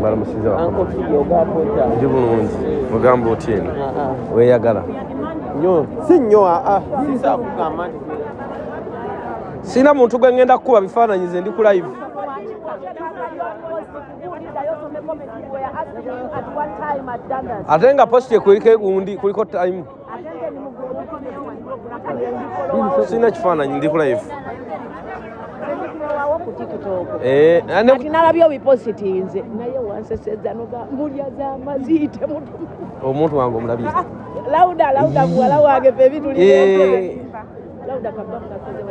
mbala musiza wakoma jibulunzi mugambo otieno weyagala nnyo si nnyo sisa kugamba nti sina muntu gwe ngenda kukuba bifaananyize ndi ku live ate nga posti ekuliko egundi kuliko time sina kifaananyi ndi ku live kati nalabyo bipositinze naye wanseseza mbulya z'amaziyite omuntu wange omulabye lauda muwala wange fe bitulire lauda kabamu kakoze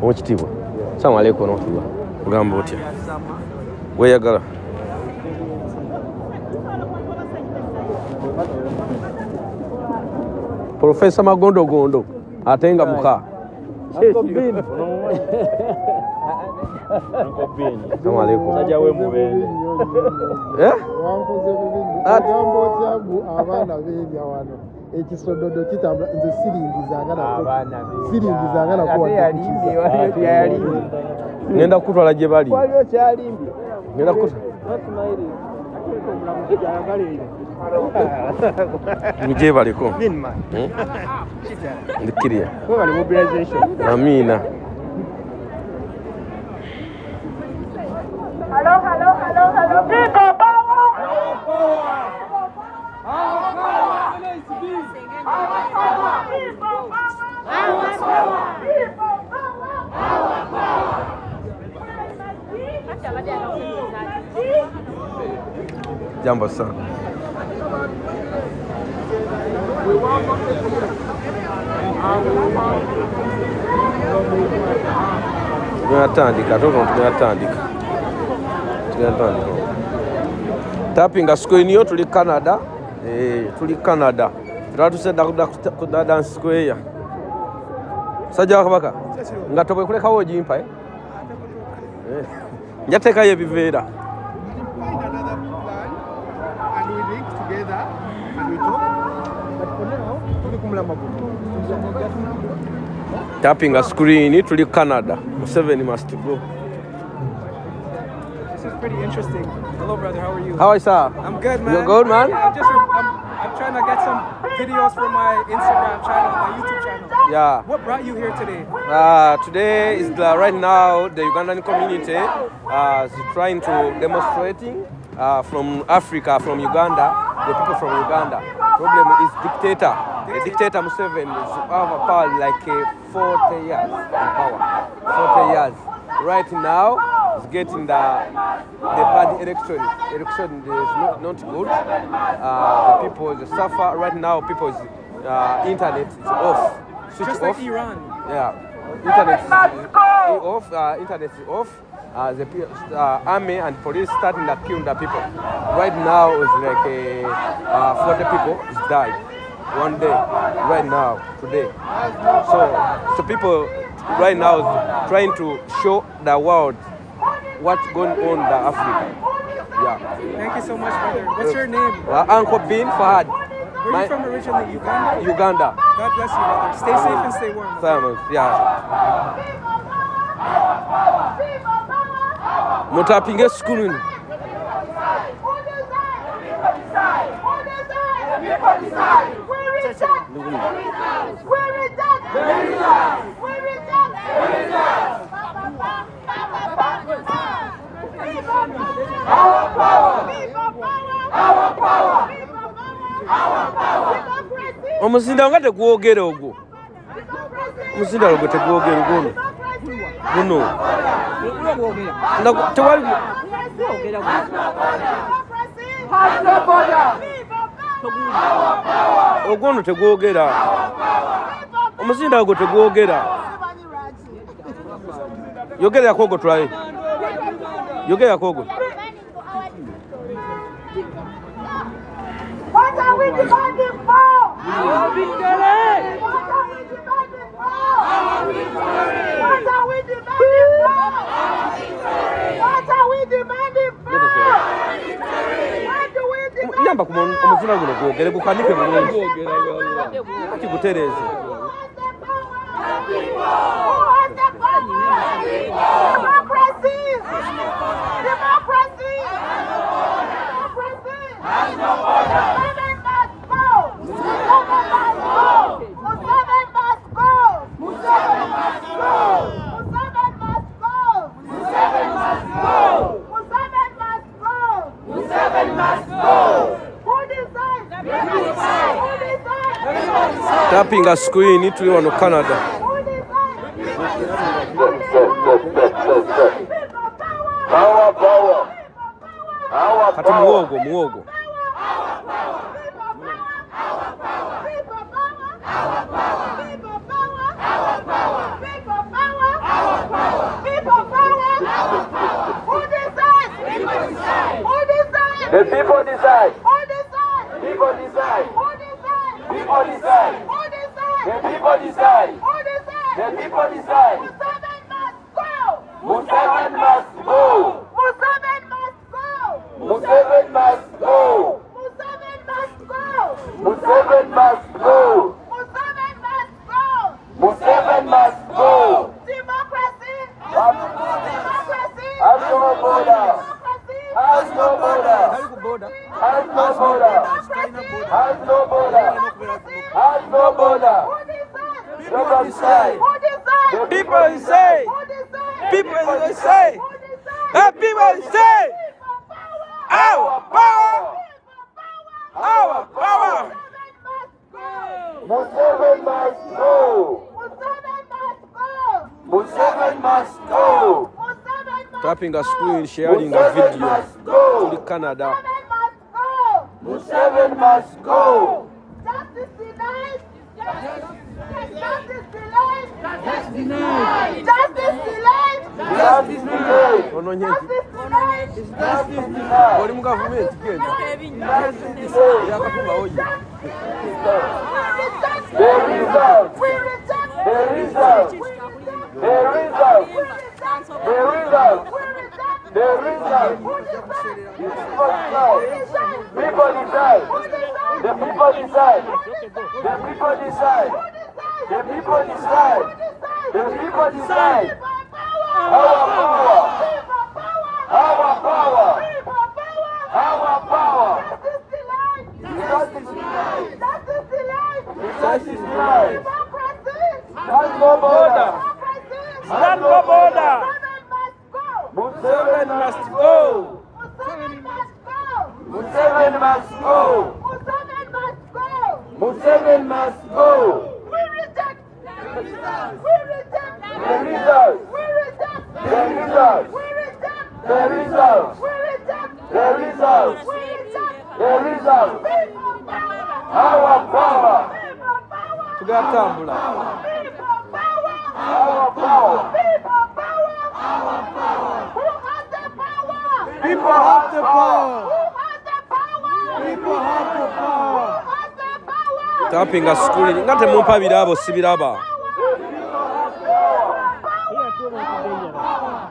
omukitiibwa salamu aleikum notuwa ogamba otya weyagala Profesa Magondogondo atenga muka Salamu aleikum sajawe mubende wankoze bibindi agambo kyagu abaana beebya wano ekisododo kitambula nze siringizanga nakuwa ngenda kutwala gye bali ngenda kutwala Mije baliko. Ndikiria. Amina. Hello. People power. Jambo sana. Tunatandika tapinga square niyo tuli Canada tulatuseda ku dance square sajja wakabaka nga tobwe kulekawo ojimpa njatekayo ebiveera tapping a screen tuli Canada 7 must go. This is pretty interesting. Hello brother, how are you? How are you, sir? I'm good, man. You're good, man? I'm trying to get some videos for my Instagram channel, my YouTube channel. Yeah. What brought you here today? Today is right now the Ugandan community is trying to demonstrating from Africa, from Uganda, the people from Uganda. Problem is dictator. The dictator Museveni is over power like 40 years in power. 40 years. Right now, is getting the bad election. Election is not good. The people suffer. Right now, people's internet is off. Switch just off. Like Iran. Yeah. Internet is off. Internet is off. The army and police starting to kill the people. Right now, it's like 40 people is died one day. Right now, today. So people right now is trying to show the world what's going on in Africa. Yeah. Thank you so much, brother. What's your name? Uncle Bin Fahad. Where are you from originally? Uganda? Uganda. God bless you, brother. Stay safe and stay warm. Thanks. Yeah. Mutapinge school. Omuzinda nga tegwogera ogwo. Omuzinda ogwo tegwogera ogwo. Guno. Tewali ogwo tegwogera. Omuzinda ogwo tegwogera. Yogera kogo tulaye. Yogera kogo. What are we demanding for? Our victory! What are we demanding for? Our victory! What are we demanding for? Our victory! What are we demanding for? Our victory! What do we demand? Yamba ku omuzina guno gwogere gukandike bulungi. Kati gutereze. Tapping a screen it to Canada. Kati muwogo. The people decide. People decide. People decide. The people decide. The people decide. Musaga must go. Musaga must go. Musaga must go. Musaga must go. Democracy. Has no border. Has no border. Has no border. Has no border. Has no border. People decide. People say. People say. People say. Our power. Our power. Musaga must go. Musaga must go. Tapping a screen, sharing a video to Canada. Musaga must go. Justice denied. Justice delayed. Justice denied. Justice delayed. Justice delayed. Justice denied. Justice denied. Oli mu government genda. Yakafumba oyi. The result. We reject. The result. The result. The result. The result. People decide. The people decide. The people decide. The people decide. The people decide. Our power. Our power. Our power. Justice denied. Justice denied. Has no border. Stand for border. Musaga must go. Musaga must go. Musaga must go. We reject. We reject. The result. We reject. The result. We reject. The result. We reject. The result. We reject. The result. People power. Our power. People power. Tugatambula. People power. Our power. People power. Our power. Who has the power? People have the power. Who has the power? People have the power. Who has the power? Tapping a screen. Ngate mumpa birabo sibiraba.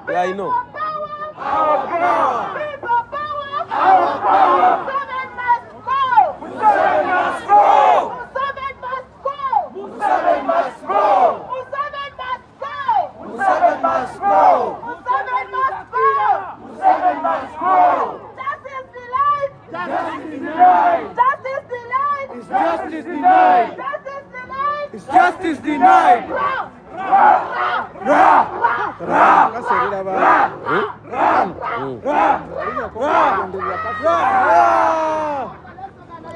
Yeah, I know. Our power. People power. Our power. Musaga must go. Musaga must go. Musaga must go. Musaga must go. Musaga must go. Musaga must go. Musaga must go. Musaga must go. Justice delayed. Justice denied. Justice delayed. Is justice denied. Justice delayed. Is justice denied.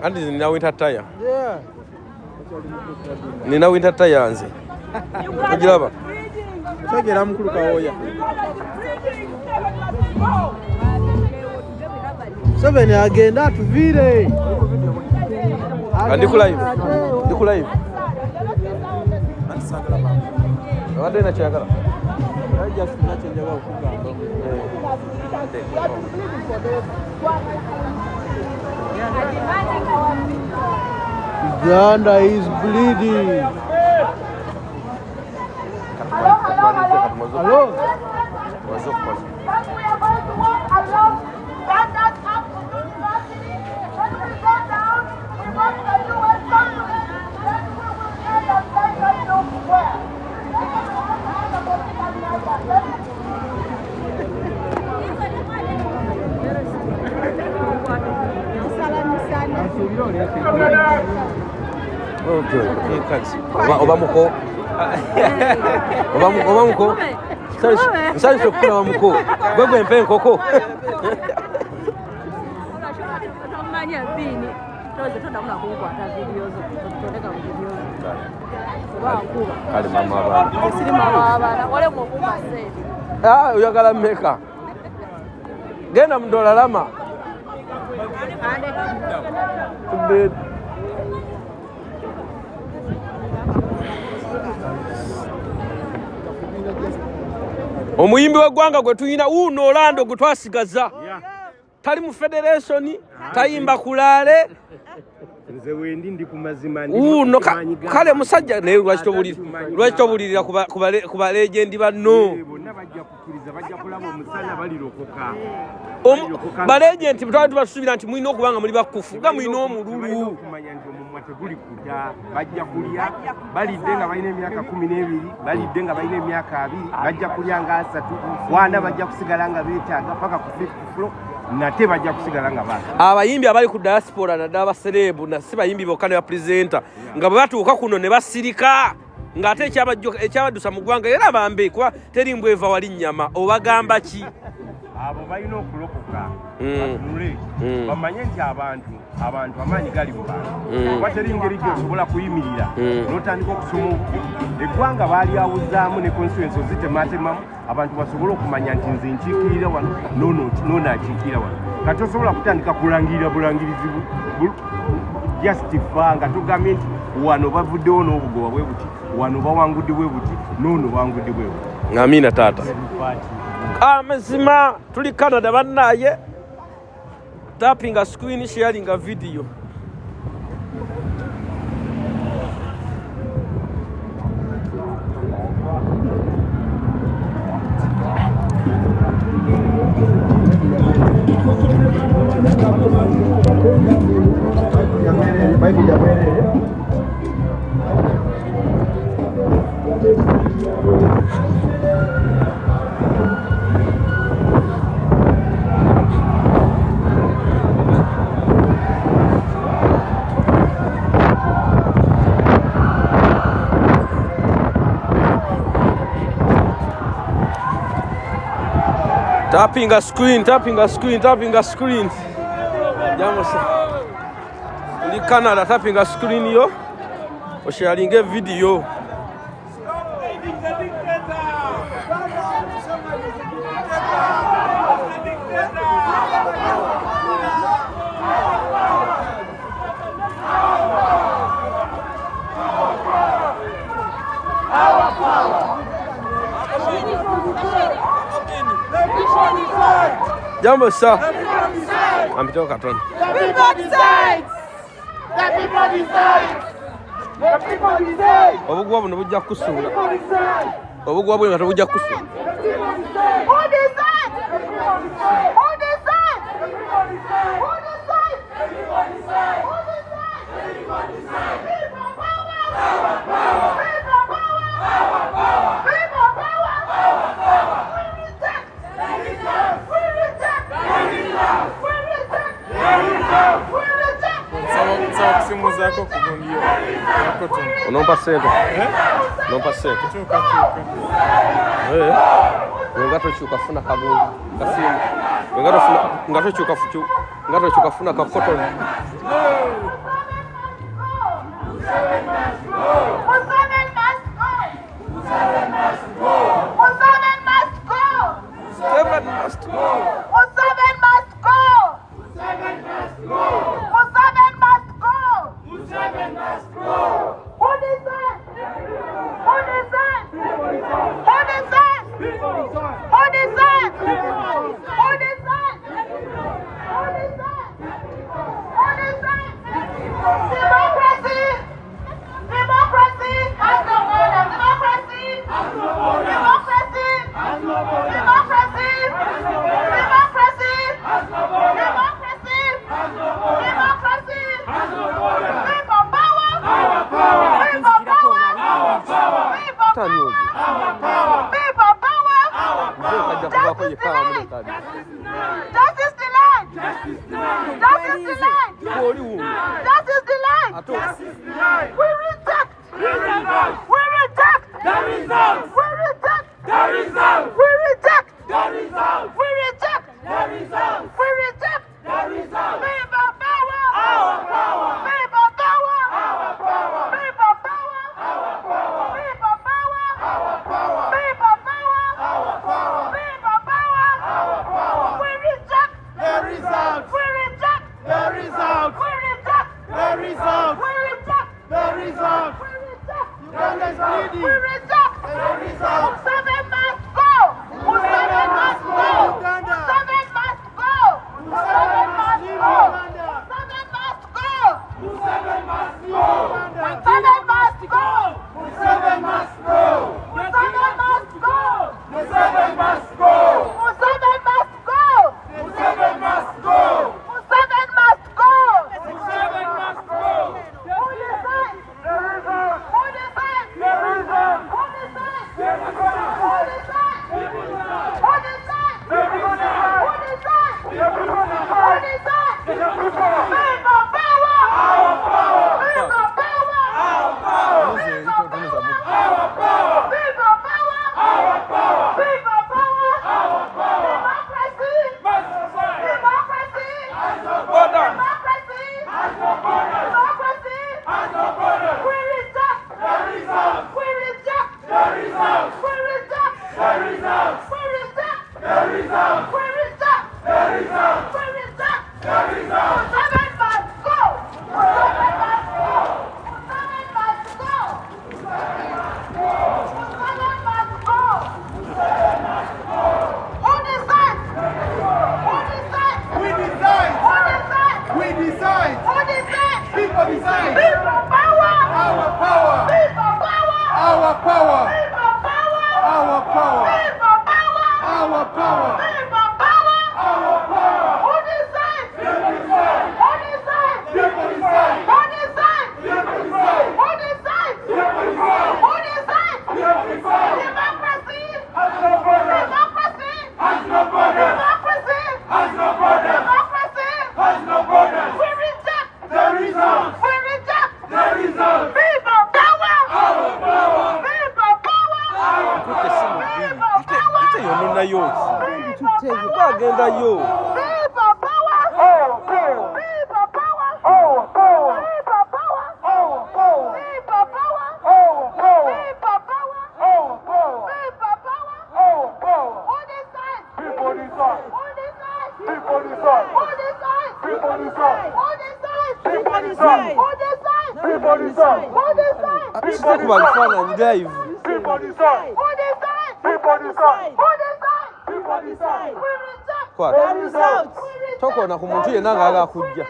Andi nina winter tire. Nina winter tire nze. Kujiraba. Chogera mukulu kawoya. 7 agenda atuvire. Andi ku live. Ndi ku live. Wadde na kyagala. Just nachenja wa kugamba. Uganda is bleeding. Hello. But we are going to walk along standards up to university. When we go down, we go to the US consulate. Then we will end and take us nowhere. Obamuko. Obamuko. Nsanyusa okukula bamuko. Gwegwe mpe enkoko. Kale mama abaana. Oyagala mmeka? Genda mu Dolalama. Omuyimbi w'eggwanga gwe tuyina uno Orlando gwe twasigaza. Tali mu federation, tayimba kulaale. Nze wendi ndi ku mazima ndi. Uno kale musajja naye lwaki tobulirira kuba legend banno. Bonna bajja kukkiriza bajja kulaba omusana balirokoka. Balegenti twali tubasuubira nti mulina okubanga muli bakkufu nga mulina omululu. Okumanya nti omumwa teguli kudda bajja kulya balidde nga balina emyaka 12 balidde nga balina emyaka 2 bajja kulya nga 3 wana bajja kusigala nga beetaaga paka ku 50 floor nate bajja kusigala nga bana. Abayimbi abali ku diaspora naddala abaserebu na si bayimbi bokka ne bapresenta nga bwe batuuka kuno ne basirika ng'ate ekyabadusa mu ggwanga era bambe kuba teri mbweva wali nnyama obagamba ki? Abo balina okulokoka batunule bamanye nti abantu amaanyi gali mu bantu kuba teri ngeri gyosobola kuyimirira n'otandika okusoma eggwanga balyawuzaamu ne constituency ozitematemamu abantu basobole okumanya nti nze nkiikirira wano noono akiikirira wano kati osobola kutandika kulangirira bulangirizi justify nga tugambye nti wano bavuddewo n'obugoba bwe buti wano bawangudde bwe buti noono bawangudde bwe buti. Amina taata. Amazima tuli Canada bannaye. Tapping a screen, sharing a video. Tapping a screen. Jambo sa. Uli Canada tapping a screen yo. O sharing a video. Jambo sa. Ampito katon. The people decides. The people decides. The people decides. Obugwa buno bujja kusula. Obugwa bwe ngato bujja kusula. Who decides? Who decides? Who decides? Everybody decides. Who decides? Everybody decides. People power. Power, power. People power. Power, power. People power. Power, power. We reject. We reject. We reject. We reject. We reject. Sawa simu zako kugondia. Unompa sente. Unompa sente. Chuka. Ngato chuka funa kabungu. Kasimu. Ngato chuka funa ka cotton. Toko na kumuntu yena ngaga kujja.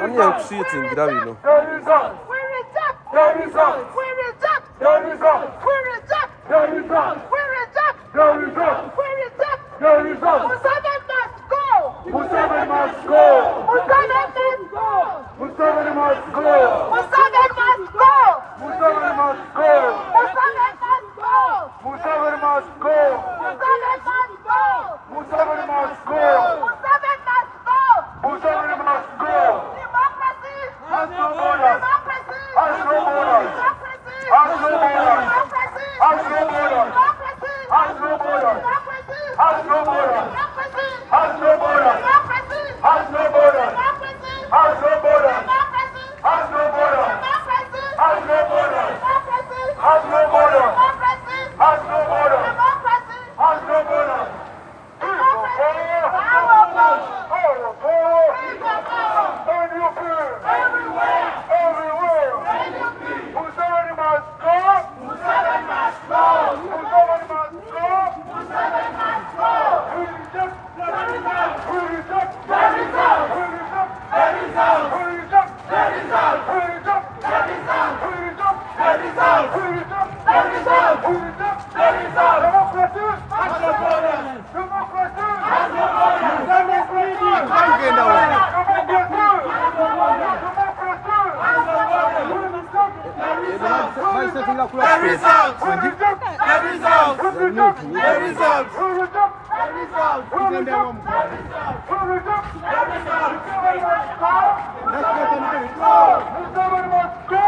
Ani yakusitingira bino.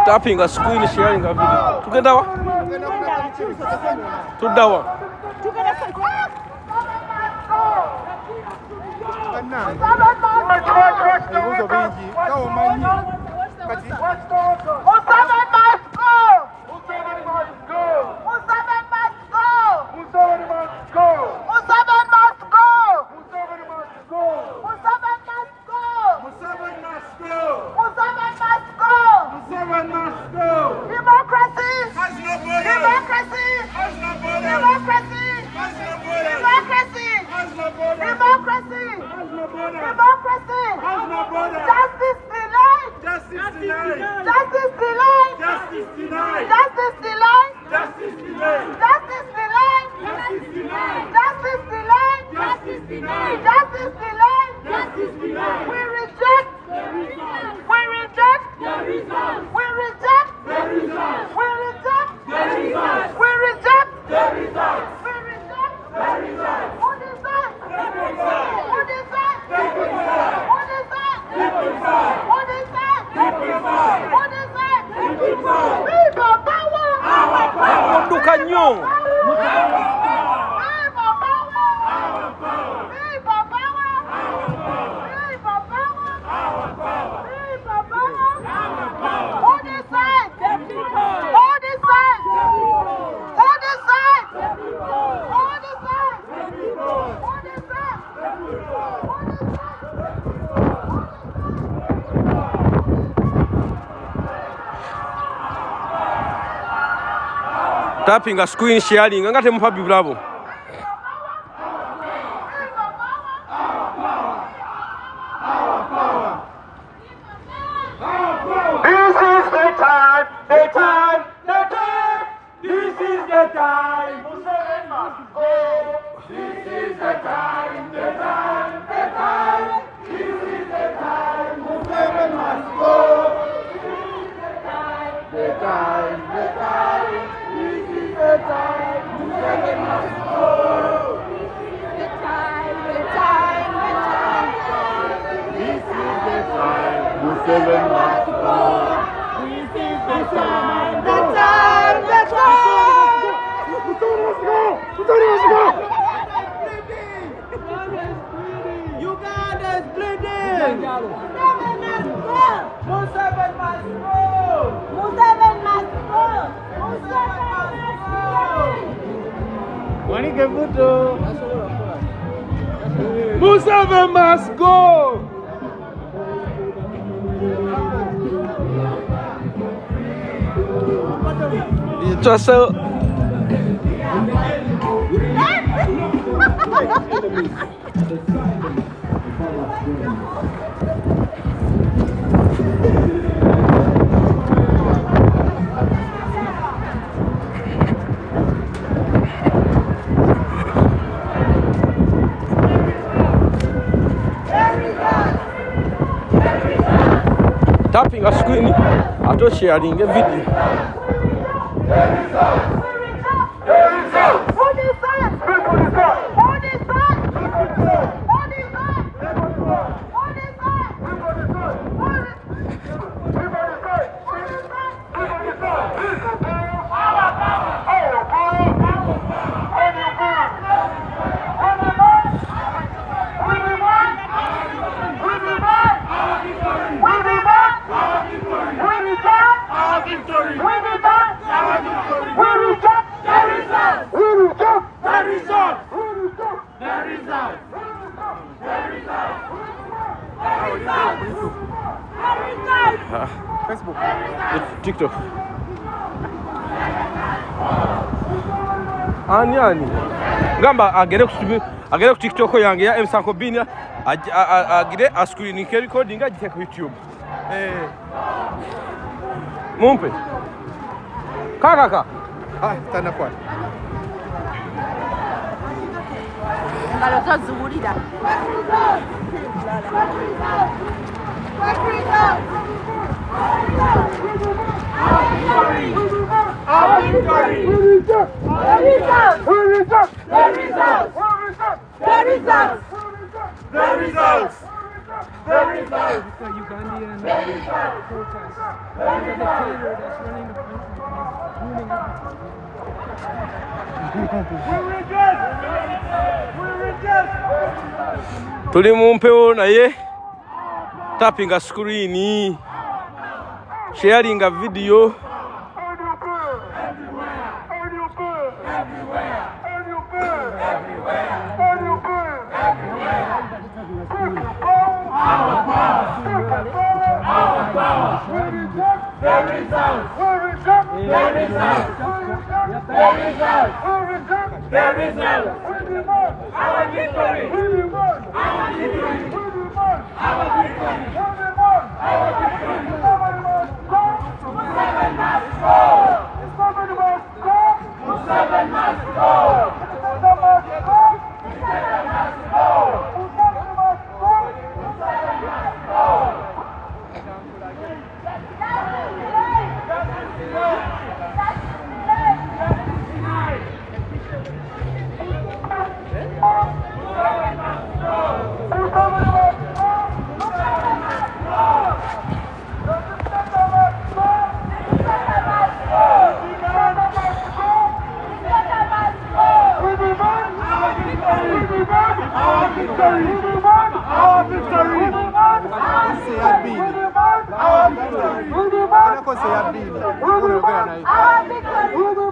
Tapping a screen sharing a video. Together. Tudawa. Tapping a screen sharing, ngate mupabi bravo. time, the time. This is the time. Musaga must go. This is the time, the time, the time. This is the time. Musaga must go. The time, the time. This is the time. Musaga must go. The time, the time, the time. This is the time. Musaga must go. This is the time. The time, the time. Uganda is bleeding. Musaga must go. Musaga must go. Musaga must go. Musaga must go. Just tapping a screen, I just sharing a video. Facebook. TikTok. Ani ngamba agere ku TikTok yange ya Emsanko Bini agire a screen recording agite ku YouTube. Mumpe. Kaka. Tana kwa. Ngalo tozubulira. Ugandan protest. There's a dictator that's running the country and he's Tuli mumpeo naye tapping a screen, sharing a video.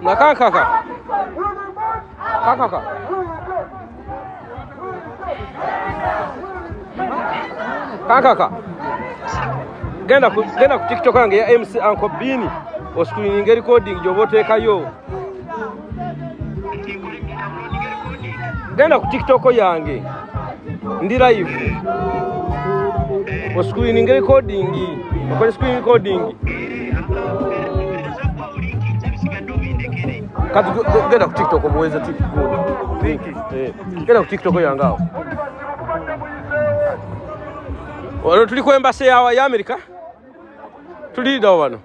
Na kaka. Genda ku TikTok yange ya MC Uncle Bini oscreening recording jobotekayo. Genda ku TikTok yange ndi live oscreening recording, okole screen recording. Kati genda ku TikTok omuweze TikTok. Genda ku TikTok yangawo. Wano tuli ku embassy ya America. Tulida wano.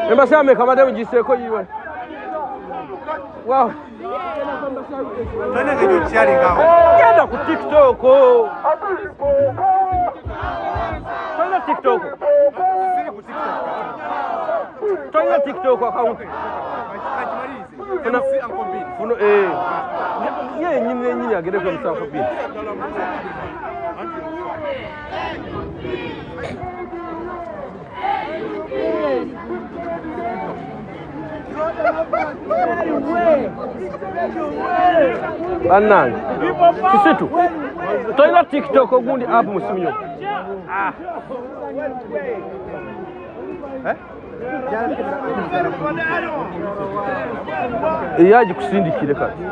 Embassy ya America madam giseko yiwe. Wow. Genda ku TikTok. TikTok. Tonya TikTok account. Funo ye nyine agere kwa msako bi. Banang. Kisitu. Tonya TikTok ogundi app musimyo. Yaje kusindikire kati.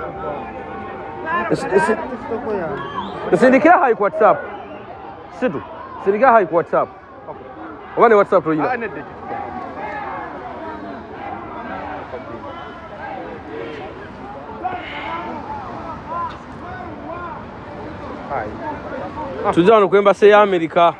Sindikira hai ku WhatsApp. Situ. Sindikira hai ku WhatsApp. Wane WhatsApp to yina. Tujana ku embassy ya America.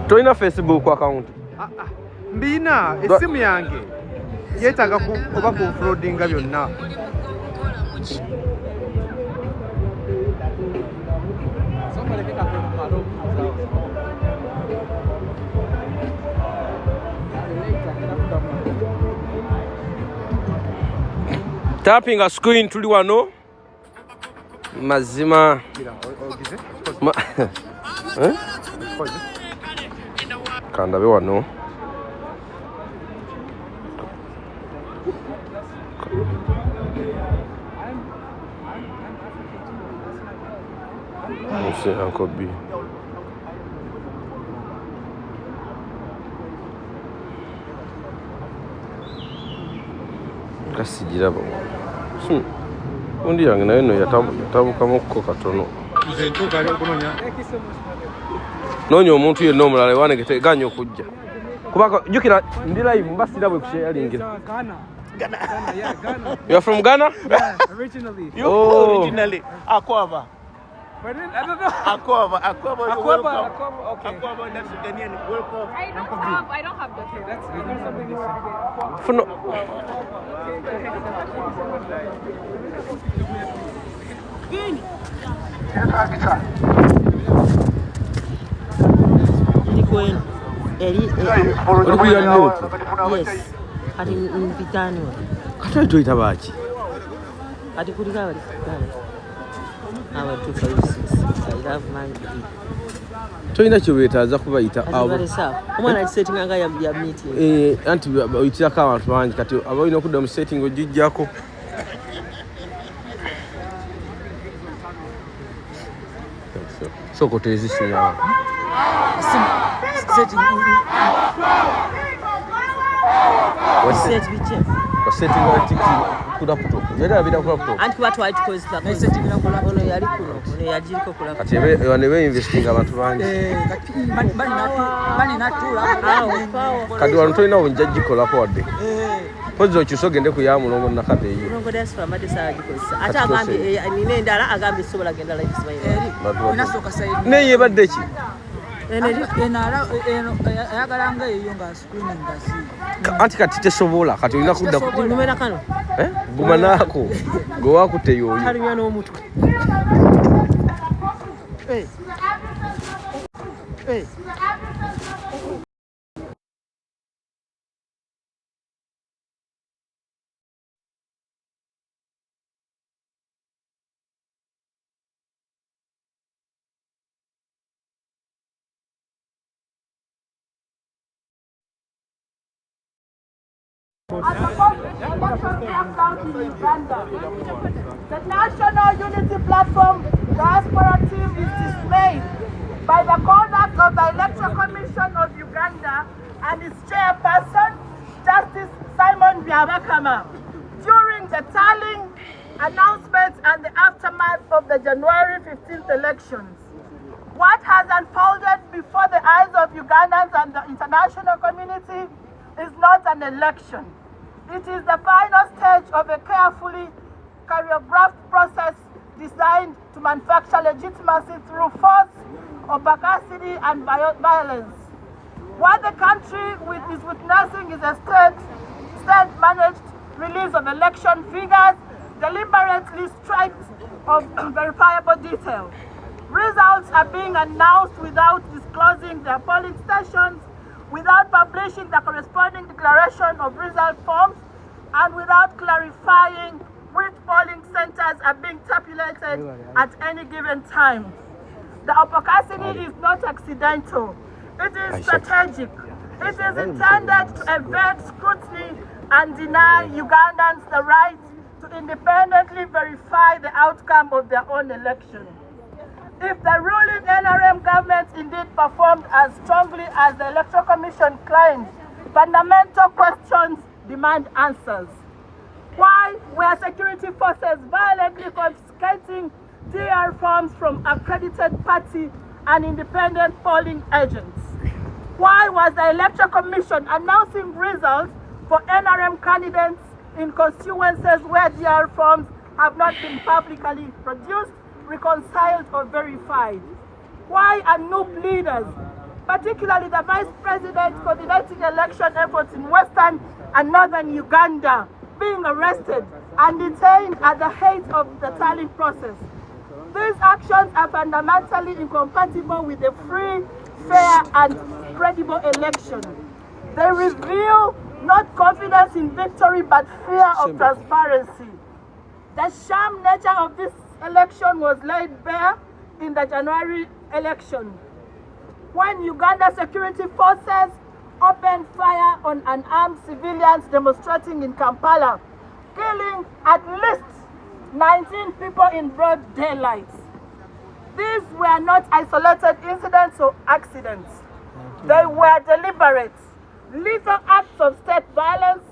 Toina Facebook account. Mbina esimu yange yetaga oba ku uploadinga byonna. Tapping a screen tuli wano. Mazima. Kanda be wano. C'est encore bien. Kasigira bo. Undi yange nayo no yatabukamo ko katono. Nze ntuka ali okunonya. Nonya omuntu yenna omulala wanegete ganyo okujja. Kubaka jukira ndi live mbasira bwe kusharingira. Ghana, yeah, Ghana. You are from Ghana? Yeah, originally. Originally, Okuba. Pardon? I don't know. Okuba, Okuba, okay. Okuba, that's Ghanaian. Welcome. I don't have that. Okay, that's good. Something is Funo. Yes. Ati mpitani wa. Kata toita bachi. Ati kulika wali kutana. Awa 256. I love man. Toina kyobetaza kubayita abo. Omwana ali setting anga ya meeting. Anti oyitira ka abantu bangi kati abalina okudda mu setting ogijjako. Soko tezisinya. Setting. Setting wa tiki kudaputo. Yada bida kudaputo. Anti watu wali tukoze pa. Setting na kola ono yali kuno. Ono yajiriko kola. Kati ebe investing abantu bangi. Kati bani natula. Kadi wantu ina onjaji kola ko wadde. Pozo kyusogende ku ya mulongo nakade yi. Mulongo desfa made saa gikosa. Ata agambe nine ndala agambe sobola genda live smile. Ina soka side. Ne yebadde ki? Enara yagalanga eyo nga screening ngasi. Anti kati tesobola kati olina kudda ku numera kano. Guma nako. Go wakute yoyo. Kalimya n'omutwe. As a election count in Uganda, the National Unity Platform Diaspora Team is dismayed by the conduct of the Election Commission of Uganda and its chairperson, Justice Simon Byabakama, during the tallying elections. What has unfolded before the eyes of Ugandans and the international community is not an election. It is the final stage of a carefully choreographed process designed to manufacture legitimacy through force, opacity, and violence. What the country is witnessing is a state-managed release of election figures, deliberately stripped of verifiable detail. Results are being announced without disclosing their polling stations, without publishing the corresponding declaration of result forms, and without clarifying which polling centers are being tabulated at any given time. The opacity is not accidental. It is strategic. It is intended to evade scrutiny and deny Ugandans the right to independently verify the outcome of their own election. If the ruling NRM government indeed performed as strongly as the Electoral Commission claims, fundamental questions demand answers. Why were security forces violently confiscating DR forms from accredited party and independent polling agents? Why was the Electoral Commission announcing results for NRM candidates in constituencies where DR forms have not been publicly produced, reconciled, or verified? Why are NUP leaders, particularly the Vice President coordinating election efforts in Western and Northern Uganda, being arrested and detained at the height of the tallying process? These actions are fundamentally incompatible with a free, fair, and credible election. They reveal not confidence in victory, but fear of transparency. The sham nature of this election was laid bare in the January election, when Uganda security forces opened fire on unarmed civilians demonstrating in Kampala, killing at least 19 people in broad daylight. These were not isolated incidents or accidents. They were deliberate, lethal acts of state violence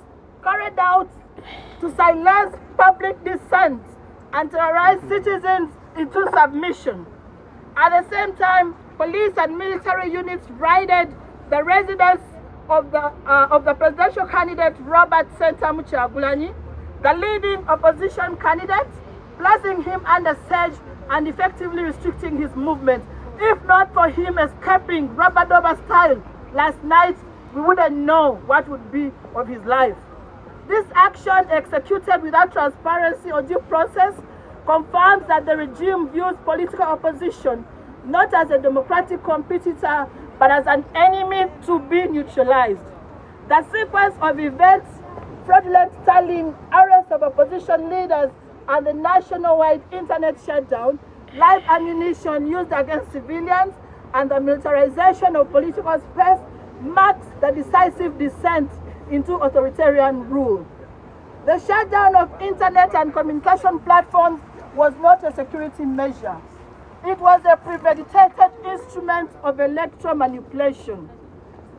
carried out to silence public dissent and terrorize citizens into submission. At the same time, police and military units raided the residence of the presidential candidate Robert Ssetamu Kyaguranyi, the leading opposition candidate, placing him under siege and effectively restricting his movement. If not for him escaping rubber-dubber style last night, we wouldn't know what would be of his life. This action, executed without transparency or due process, confirms that the regime views political opposition not as a democratic competitor, but as an enemy to be neutralized. The sequence of events, fraudulent tallying, arrest of opposition leaders, and the nationwide internet shutdown, live ammunition used against civilians, and the militarization of political space marks the decisive descent into authoritarian rule. The shutdown of internet and communication platforms was not a security measure. It was a premeditated instrument of electoral manipulation.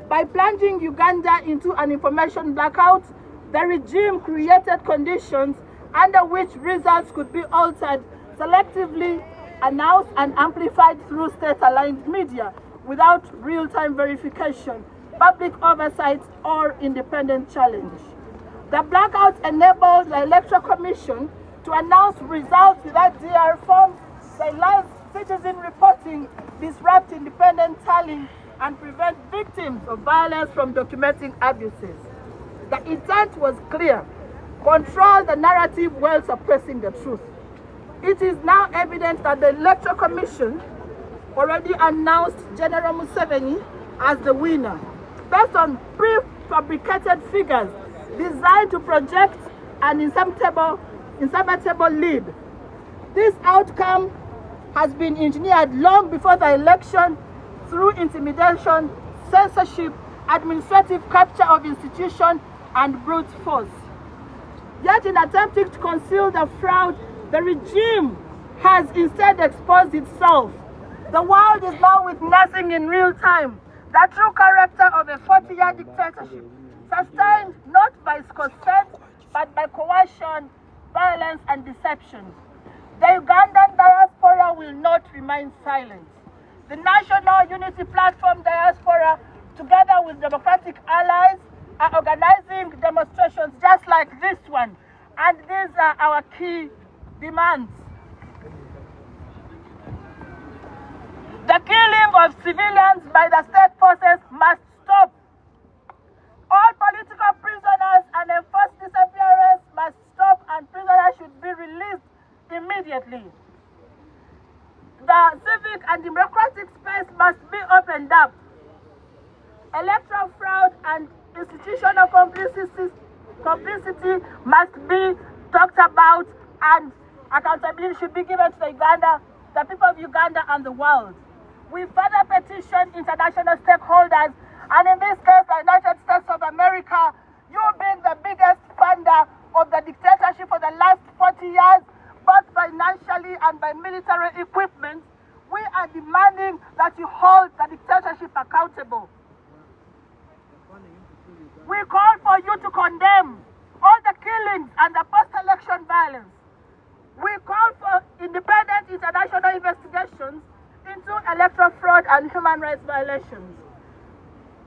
By plunging Uganda into an information blackout, the regime created conditions under which results could be altered, selectively announced and amplified through state-aligned media without real-time verification, public oversight, or independent challenge. The blackout enabled the Electoral Commission to announce results without DR forms, silence citizen reporting, disrupt independent tallying, and prevent victims of violence from documenting abuses. The intent was clear: control the narrative while suppressing the truth. It is now evident that the Electoral Commission already announced General Museveni as the winner, based on prefabricated figures designed to project an insurmountable lead. This outcome has been engineered long before the election through intimidation, censorship, administrative capture of institutions, and brute force. Yet in attempting to conceal the fraud, the regime has instead exposed itself. The world is now witnessing in real time the true character of a 40-year dictatorship, sustained not by consent, but by coercion, violence, and deception. The Ugandan diaspora will not remain silent. The National Unity Platform Diaspora, together with democratic allies, are organizing demonstrations just like this one. And these are our key demands. The killing of civilians by the state forces must stop. All political prisoners and enforced disappearance must stop, and prisoners should be released immediately. The civic and democratic space must be opened up. Electoral fraud and institutional complicity must be talked about, and accountability should be given to the people of Uganda and the world. We further petition international stakeholders, and in this case, the United States of America, you being the biggest funder of the dictatorship for the last 40 years, both financially and by military equipment, we are demanding that you hold the dictatorship accountable. We call for you to condemn all the killings and the post-election violence. We call for independent international investigations into electoral fraud and human rights violations.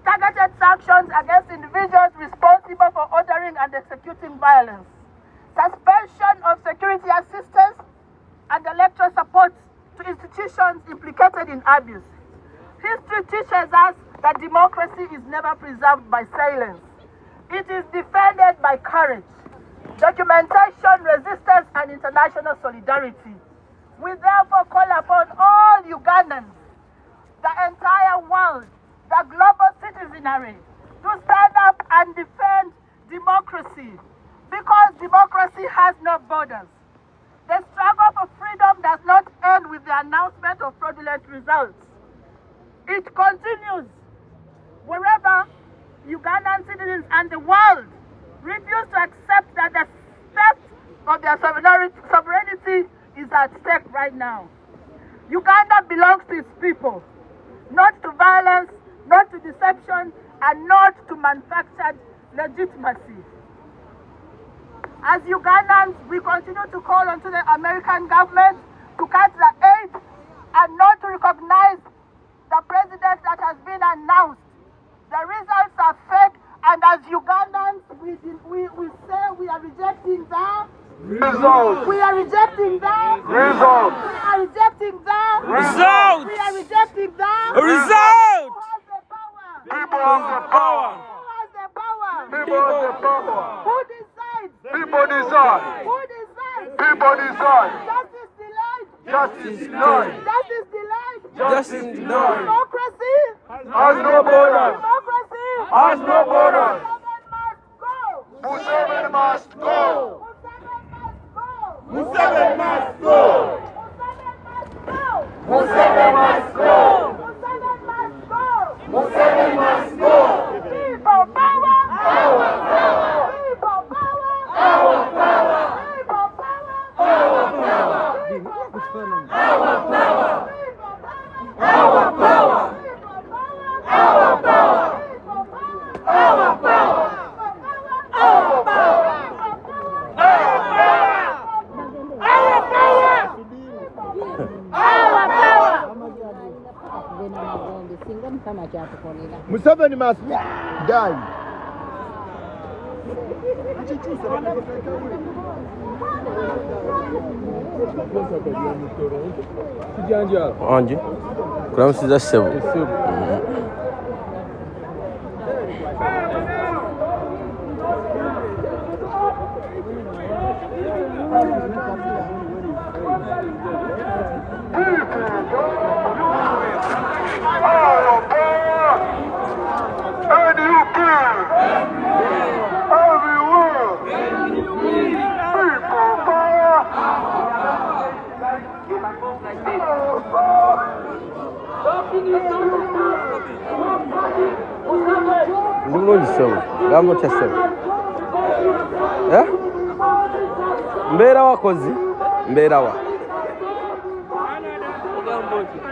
Targeted sanctions against individuals responsible for ordering and executing violence. Suspension of security assistance and electoral support to institutions implicated in abuse. History teaches us that democracy is never preserved by silence. It is defended by courage, documentation, resistance, and international solidarity. We therefore call upon all Ugandans, the entire world, the global citizenry, to stand up and defend democracy, because democracy has no borders. The struggle for freedom does not end with the announcement of fraudulent results. It continues wherever Ugandan citizens and the world refuse to accept that the theft of their sovereignty is at stake right now. Uganda belongs to its people, not to violence, not to deception, and not to manufactured legitimacy. As Ugandans, we continue to call on to the American government to cut the aid and not to recognize the president that has been announced. The results are fake, and as Ugandans, we say we are rejecting the results. We are rejecting the results. We are rejecting the results. We are rejecting the results. Who has the power? People have the power. Who has the power? People have the power. Who decides? People decide. Who decides? People decide. Justice delayed. Justice delayed. Justice delayed. Justice denied. Democracy has no borders. Democracy has no borders. Musaga must go. Musaga must go. Musaga must go. Musaga must go. People power. Our power. People power. Our power. People power. Our power. Our power. Our power! Our power! Our power! Our power! Museveni must die. Onde? Como se diz seu? Ndivyo ndisema, gambo chasema. Mbera wakozi, mbera wa.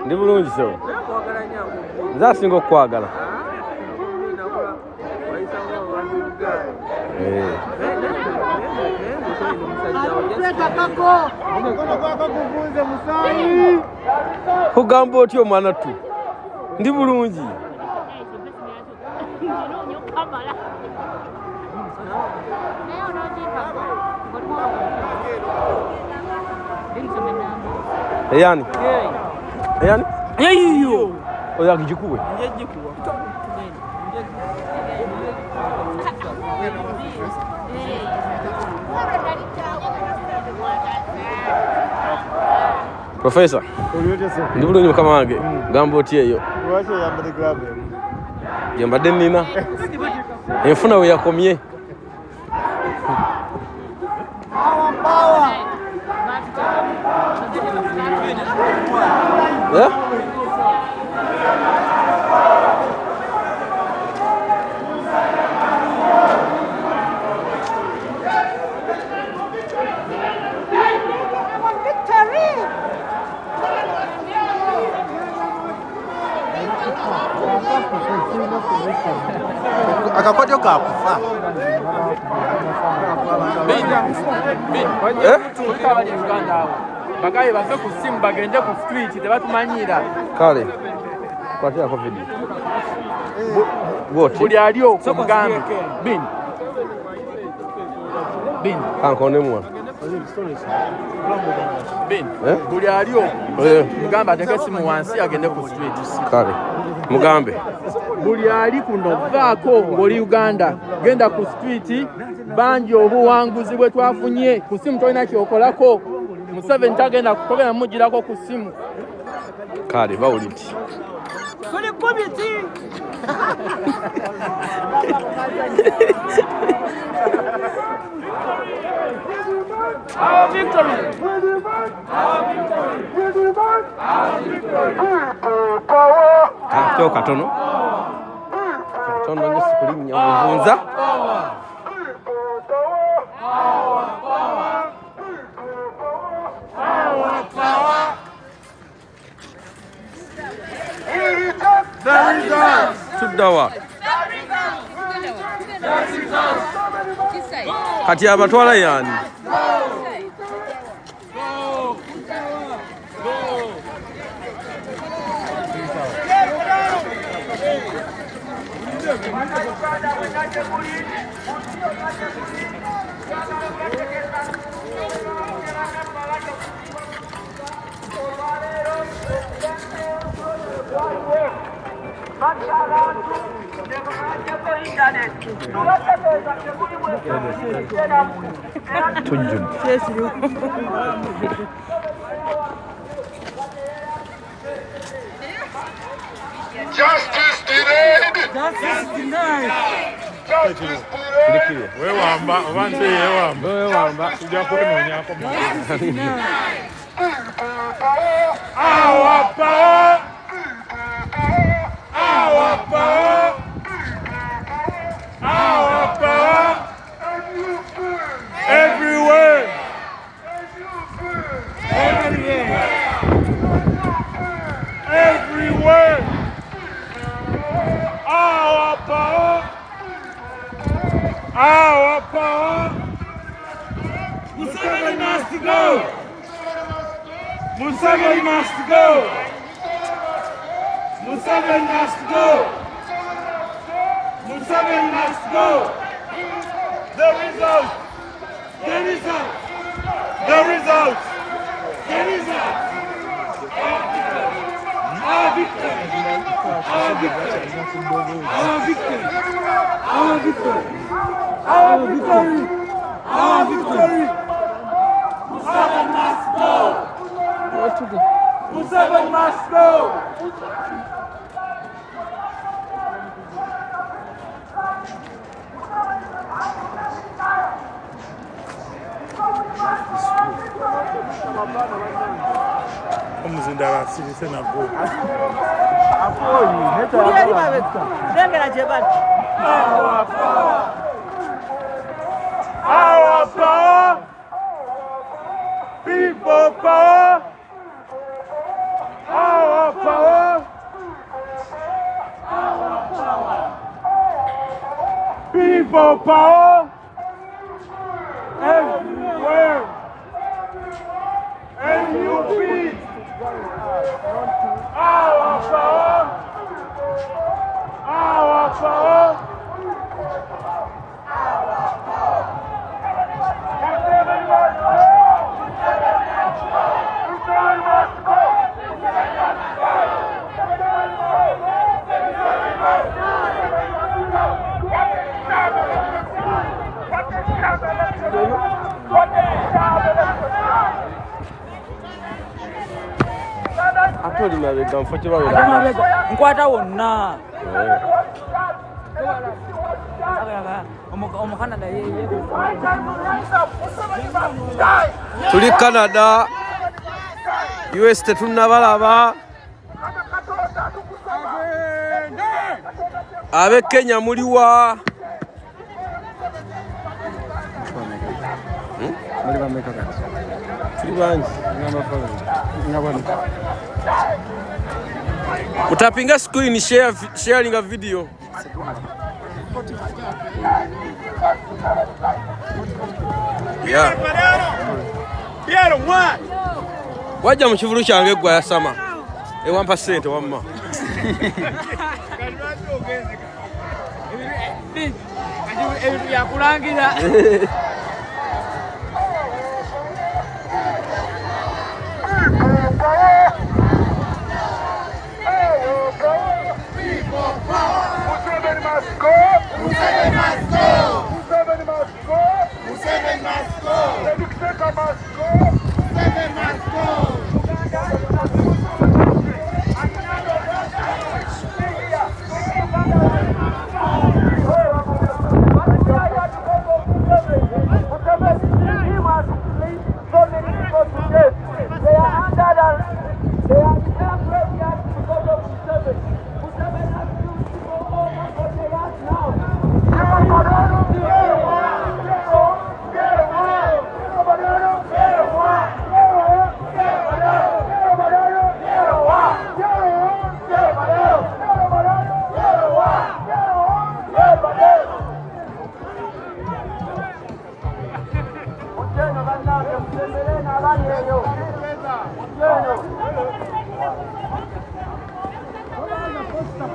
Ndivyo ndisema. Zasingo kwagala. Ogamba otyo omwana tu. Ndi bulungi. Eyani? Eyani? Yeyo. Oya kijikuwe. Professor. Ndi bulungi mukama wange. Gamba oti eyo. Lwaki oyambadde glove? Yambadde nina. Enfuna we yakomye. Yeah? Akakodyo kakufa. Bagaye bave ku simu bagende ku street tebatumanyira. Kale. Kwatia ko video. Wote. Buli ali okugambe. Bin. Kankone mwana. Bin. Buli ali okugamba ateke simu wansi agende ku street. Kale. Mugambe. Buli ali kuno vaako ng'oli Uganda genda ku street banji obuwanguzi bwe twafunye ku simu tolina kyokolako. Museveni tagenda kutogenda mujirako ku simu. Kale bawuliti. Tuli kubiti. Our victory! Katono. Katono nyo sikulinya obuvunza. Tuddawa. Kati abatwala yani. Justice denied! Justice denied! Justice denied! Wewamba, abantu yewamba. Wewamba, tujja kwenonyako. Our power! Our power! Our power! Everywhere! Everywhere! Everywhere! Our power! Our power! Museveni must go! Museveni must go! Museveni must go! Museveni must go! The result! The result! The result! The result! Our victory! Our victory! Our victory! Our victory! Our victory! Our victory! Museveni must go! Museveni must go! Omuzindala asirise nagwo. Yali babeka. Lengera gye bali. Our power! People power! Our power! Our power! People power! Everywhere! toli mabega mfo kye babera. Nkwata wonna. Omu Canada ye. Tuli Canada. US tetunnabalaba. Abe Kenya muliwa. Utapinga screen sharing a video. Yeah. Piero, what? Wajja mu kivulu kyange gwa yasama. 1% wamma. Ebitu yakulangira.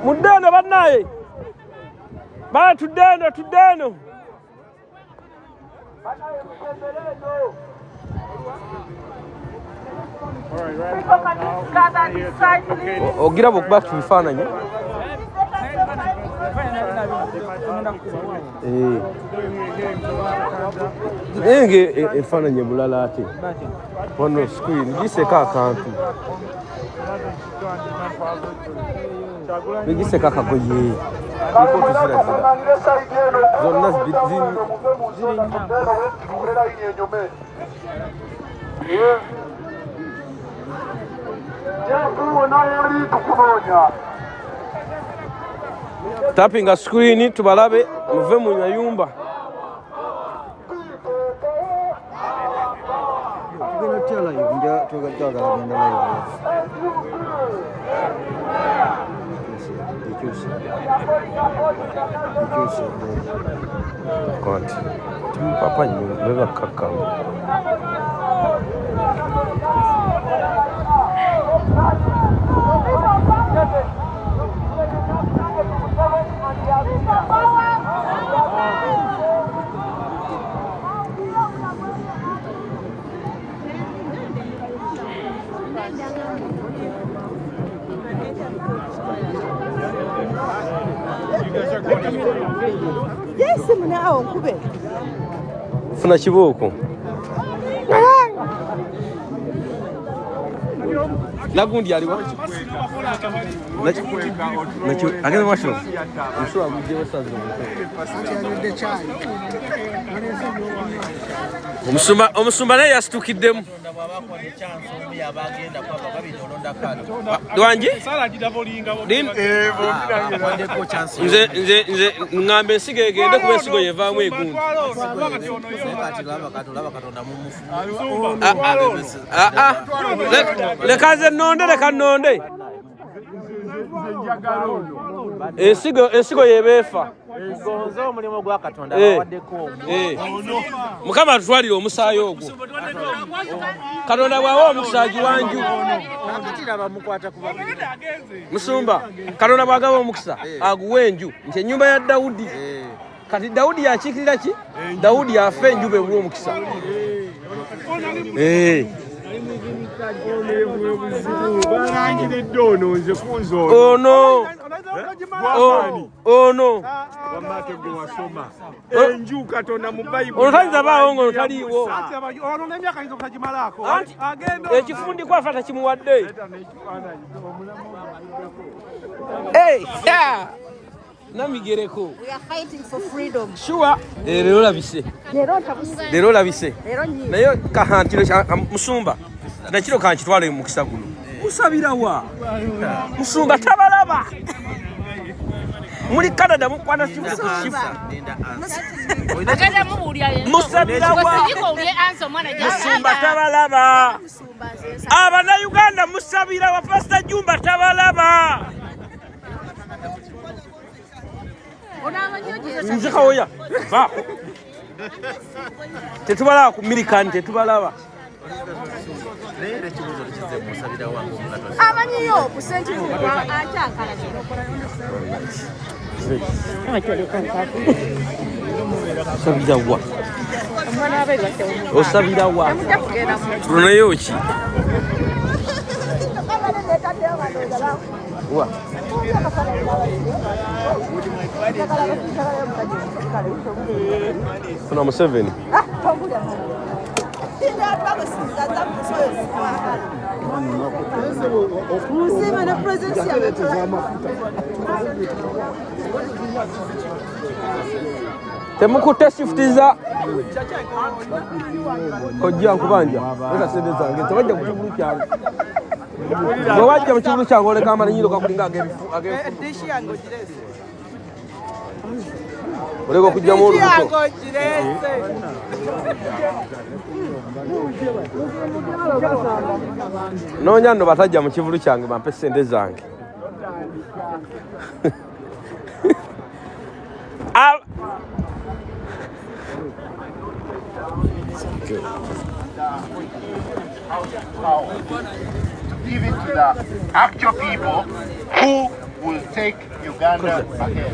Mudeno banaye. Ba tudeno. Ogira bokuba tubifaananyi. Enge efaananyi bulala ate. Ono screen giseka akantu. Bigiseka kagoye. Iko tusira. Zonna tapping a screen tubalabe muve mu nyumba. Konti papa nyumba kaka. Yes, now, Okuba. Funa kiboko. Lagundi aliwa. Nacho agenda masho. Musho aguje basaza. Omusumba naye yasitukidemu. Dwanji? Nze ngambe nsige egende kuba ensigo yevaamu egundi. Leka nnonde. Ensigo yebeefa. Gonzo omulimu gwa Katonda bawaddeko. Mukama tutwalire omusaayi ogwo. Katonda bwawa omusaayi wanju. Musumba, Katonda bwagaba omukisa aguwe enju nti ennyumba ya Dawudi. Kati Dawudi yakiikirira ki? Dawudi yafa enjuba ebulwa omukisa. Ono Oh no. Wamate gwe wasoma. Enju Katonda mu Bible. Otanza baongo otaliwo. Ono n'emyaka yinza obutagimalako. Agenda. Ekifundi kwafata kimuwadde. Hey, yeah. Namigereko. We are fighting for freedom. Sure. Lero labise. Lero labise. Nayo kahantiro musumba. Nakiro kankitwale mu kisagulo. Musabira wa. Musumba tabalaba. Muri Canada mukwana shifu. Akaza mubuulya ye. Musabira wa. Wasiko ulye answer mwana jamba. Musumba tabalaba. Abana Uganda musabira wa Pastor Jumba tabalaba. Nzika oya. Va. Tetubala ku American tetubalaba. Lere kibuzo kize musabira wangu mukato. Amanyiyo kusenti kwa akyakala kino. Sabira wa. Omwana abeera kyo. Osabira wa. Amujja kugenda mu. Tunayo ki? Wa. Kuna Museveni. Temukutte shiftiza kojja nkubanja eka sente zange tewajja ku kigulu kyange bwewajja mu kigulu kyange oleka amala nyiro kakulinga agebifu Dishi yango jirese. oleka okujjamu olubuto Yango jirese. noonya nno batajja mu kivulu kyange bampe sente zange To give it to the actual people who will take Uganda ahead.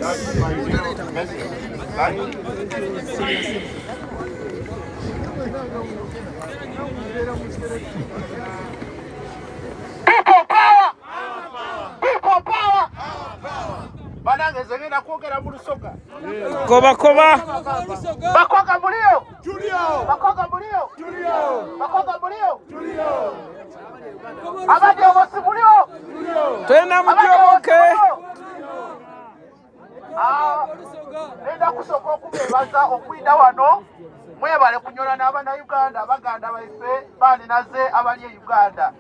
That's my message. People power! People power! Banange zengenda kwogera mu lusoga. koba Bakoga mulio! Julio! Bakoga mulio! Julio! Bakoga mulio! Julio! Abadde obosi mulio! Julio! tena mujooke Nenda kusooka okubeebaza okwida wano mwebale kunyola n'Abannayuganda Abaganda baife bandinaze abali e Uganda.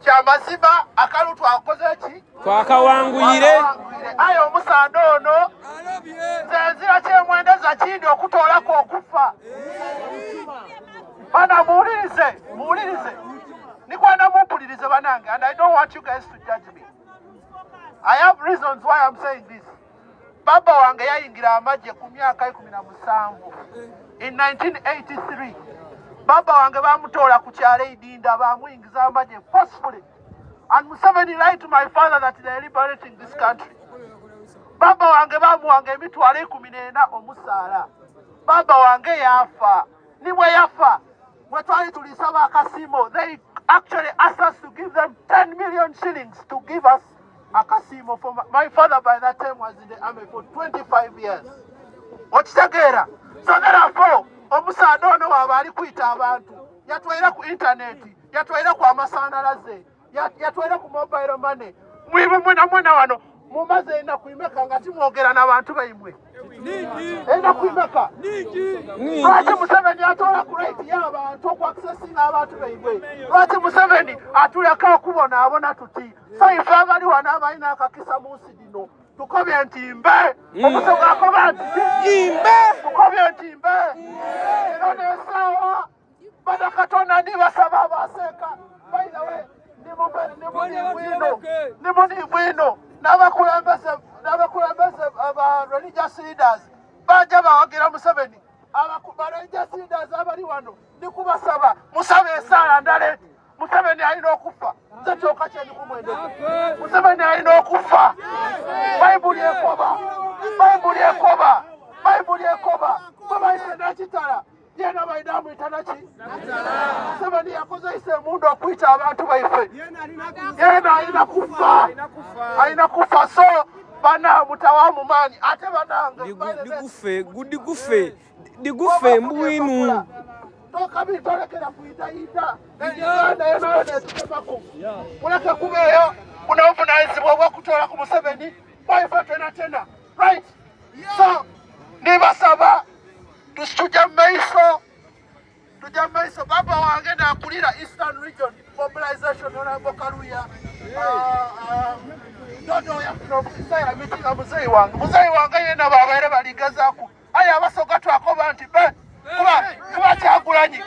Kyamazima akalu twakoze ki? twakawanguyire Aye omusando ono nze nzira kyemwendeza kindi okutoolako okufa. Bana muwulirize. Nikwana mumpulirize banange, and I don't want you guys to judge me. I have reasons why I'm saying this. Baba wange yayingira amagye ku myaka 17. In 1983, Baba wange bamutoola ku kyalo Idinda bamuyingiza amagye forcefully. And Museveni lied to my father that they are liberating this country. Baba wange bamuwanga emitwalo 14 omusaala. Baba wange yafa. Niwe yafa. Mwe twali tulisaba akasimo. They actually asked us to give them 10 million shillings to give us a kasimo. For my father by that time was in the army for 25 years. Okitegeera. So therefore, omusaada ono waabali kuyita abantu. Yatwaira ku internet, yatwaira ku amasanalaze, yatwaira ku mobile money. Mwibu mwena wano mumaze enaku imeka nga timwogera n'abantu baimwe. Enaku imeka. Lwaki Museveni atoola ku right y'abantu okwaccessinga abantu baimwe? Lwaki Museveni atuleka okubonaabona tuti? So ife abali wano abalina akakisa mu nsi dino tukobye ntimbe. Omusoga akoba ntimbe. Tukobye ntimbe. Ero n'essaawa bana Katonda ndibasaba abaseeka. By the way, nimuni bwino n'abakulembeze aba religious leaders bajja bawagira Museveni. Ba religious leaders abali wano nikubasaba musabe esaala ndale. Museveni alina okufa. Nze kyokka kye ndikumwendeza. Museveni alina okufa. Bayibuli ekoba. Bwe bayise n'ekitala yena baidamu itanachi Museveni yakoze ise mundu okuita abantu baife yena haina kufa so bana mutawamu mani ate banange digufe mbwinu toka bitolekera kuitaita Uganda yena netukemako muleke kubeyo bunaovunaanyizibwa obw'okutola ku Museveni baife tena right so nibasaba tujja maiso baba wange nakulira Eastern Region mobilization Honorable Karuya dodo ya kunokusaya mitinga muzeyi wange yena babaire baligezaku aye abasoga twakoba nti kuba Kyaguranyi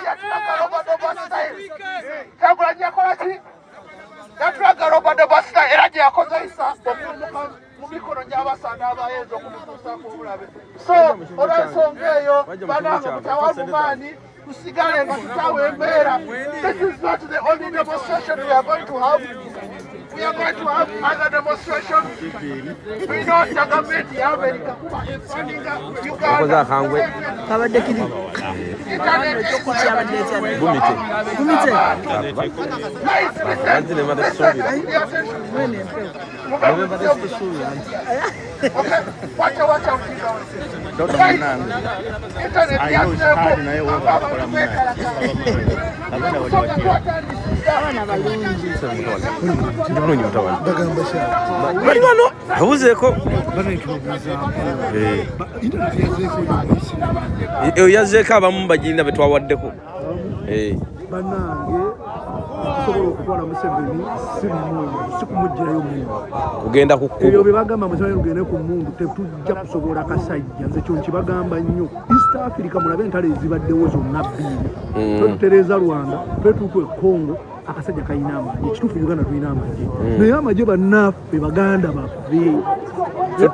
yatulaga robadoba style Kyaguranyi yakola ki yatulaga robadoba style era gye yakoze isa okumuka mu mikono gy'abasaana abayenza okumutuusaako obulabe so olw'ensonga eyo banange mutawamu maani tusigale nga tutaawa embeera. This is not the only demonstration we are going to have. We are going to have other demonstrations. We know the government of America is funding Uganda. Watch out. yazeko abamu bagirina betwawaddeko banange tusobola okukola Museveni sikumugirayo mundu kugenda ku kkubo ebyo bebagamba Museveni ugende ku mundu tetujja kusobola kasajja nze kyo nkibagamba nnyo East Africa mulabe entale ezibaddewo zonna bbiri twetutereza Rwanda twetuukwe Congo akasajja kalina amaanyi ekituufu Uganda tulina amaanyi naye amagye bannaffe baganda baffe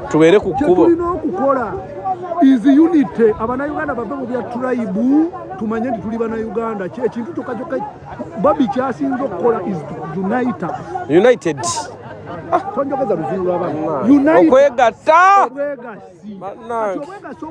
tubeere ku kkubo tulina okukola is unity Uganda bave mu bya tribe tumanye nti tuli bana Uganda ekintu kyokka Bobi kyasinze okukola is united tonjogeza luzibu lw'abantu okwegatta